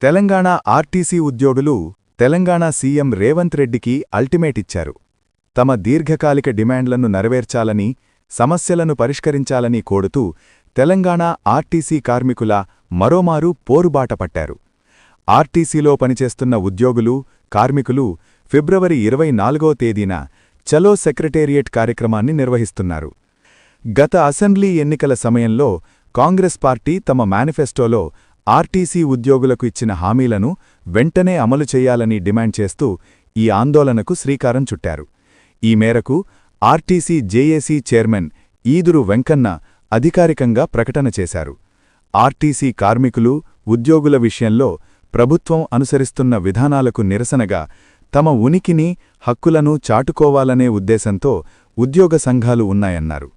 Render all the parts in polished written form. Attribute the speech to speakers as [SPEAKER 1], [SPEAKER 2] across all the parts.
[SPEAKER 1] Telangana RTC ఉద్యోగులు Telangana CM Revanth రెడ్డికి ultimate ఇచ్చారు. తమ దీర్ఘకాలిక డిమాండ్లను నెరవేర్చాలని, సమస్యలను పరిష్కరించాలని కోరుతూ తెలంగాణ ఆర్టీసీ కార్మికుల మరోమారు పోరుబాట పట్టారు. ఆర్టీసీలో పనిచేస్తున్న ఉద్యోగులు, కార్మికులు ఫిబ్రవరి 24వ తేదీన చలో సెక్రటేరియట్ కార్యక్రమాన్ని నిర్వహిస్తున్నారు. గత అసెంబ్లీ ఎన్నికల సమయంలో కాంగ్రెస్ పార్టీ తమ మేనిఫెస్టోలో ఆర్టీసీ ఉద్యోగులకు ఇచ్చిన హామీలను వెంటనే అమలు చేయాలని డిమాండ్ చేస్తూ ఈ ఆందోళనకు శ్రీకారం చుట్టారు. ఈ మేరకు ఆర్టీసీ జేఏసీ చైర్మన్ ఈదురు వెంకన్న అధికారికంగా ప్రకటన చేశారు. ఆర్టీసీ కార్మికులు, ఉద్యోగుల విషయంలో ప్రభుత్వం అనుసరిస్తున్న విధానాలకు నిరసనగా తమ ఉనికిని, హక్కులను చాటుకోవాలనే ఉద్దేశంతో ఉద్యోగ సంఘాలు ఉన్నాయన్నారు.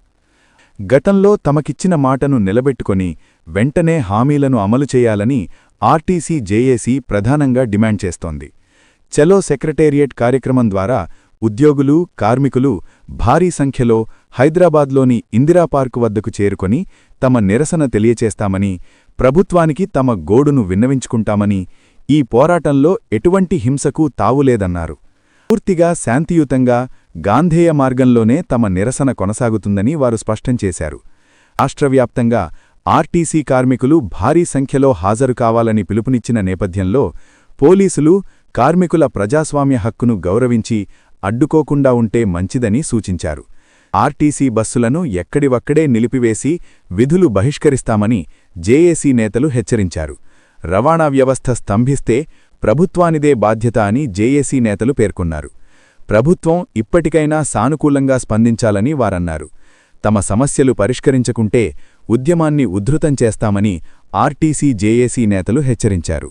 [SPEAKER 1] గతంలో తమకిచ్చిన మాటను నిలబెట్టుకొని వెంటనే హామీలను అమలు చేయాలని ఆర్టీసీ జేఏసీ ప్రధానంగా డిమాండ్ చేస్తోంది. చలో సెక్రటేరియట్ కార్యక్రమం ద్వారా ఉద్యోగులు, కార్మికులు భారీ సంఖ్యలో హైదరాబాద్లోని ఇందిరాపార్కు వద్దకు చేరుకొని తమ నిరసన తెలియచేస్తామని, ప్రభుత్వానికి తమ గోడును విన్నవించుకుంటామని, ఈ పోరాటంలో ఎటువంటి హింసకు తావులేదన్నారు. పూర్తిగా శాంతియుతంగా గాంధేయ మార్గంలోనే తమ నిరసన కొనసాగుతుందని వారు స్పష్టం చేశారు. రాష్ట్రవ్యాప్తంగా ఆర్టీసీ కార్మికులు భారీ సంఖ్యలో హాజరు కావాలని పిలుపునిచ్చిన నేపథ్యంలో పోలీసులు కార్మికుల ప్రజాస్వామ్య హక్కును గౌరవించి అడ్డుకోకుండా ఉంటే మంచిదని సూచించారు. ఆర్టీసీ బస్సులను ఎక్కడివక్కడే నిలిపివేసి విధులు బహిష్కరిస్తామని జేఏసీ నేతలు హెచ్చరించారు. రవాణా వ్యవస్థ స్తంభిస్తే ప్రభుత్వానిదే బాధ్యత అని జేఏసీ నేతలు పేర్కొన్నారు. ప్రభుత్వం ఇప్పటికైనా సానుకూలంగా స్పందించాలని వారన్నారు. తమ సమస్యలు పరిష్కరించకుంటే ఉద్యమాన్ని ఉధృతం చేస్తామని ఆర్టీసీ జేఏసీ నేతలు హెచ్చరించారు.